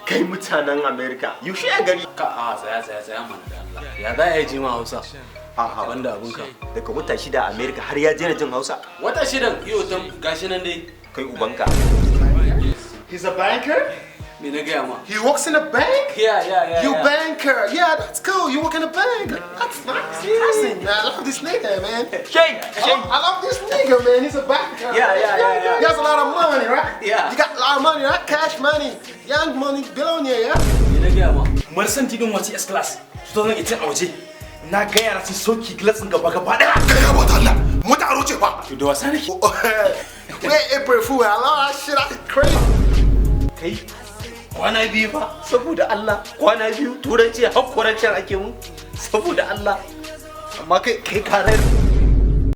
Kai mutanen America, yaushe a gari? Tsaya mana da Allah. Ya za a ji ma Hausa? A'a, Wanda abinka. daga wata 6 a America har ya jena jin Hausa. Wata shidan iyo tam gashi nan dai. Kai ubanka. He's a banker? Me na gaya ma? He works in a bank? Yeah. You banker. Yeah, that's cool. You work in a bank. That's nice. Interesting, man. I love this nigga, man. Shey, I love this nigga, man. He's a banker. Yeah. He has a lot of money, right? Yeah. You got a lot of money, right? Cash money. Young money, billionaire, yeah? Me na gaya ma? Marsan tidin wace S class. Su zan ita a waje. Na ga yara sun soki glass din gaba daya. Kai ya bata Allah. Mota aro ce fa. To da wasa nake. Wait, April Fool. I love that shit. That's crazy. kai kwana biyu fa saboda Allah kwana biyu turanci har kwarancin ake mun saboda Allah amma kai karar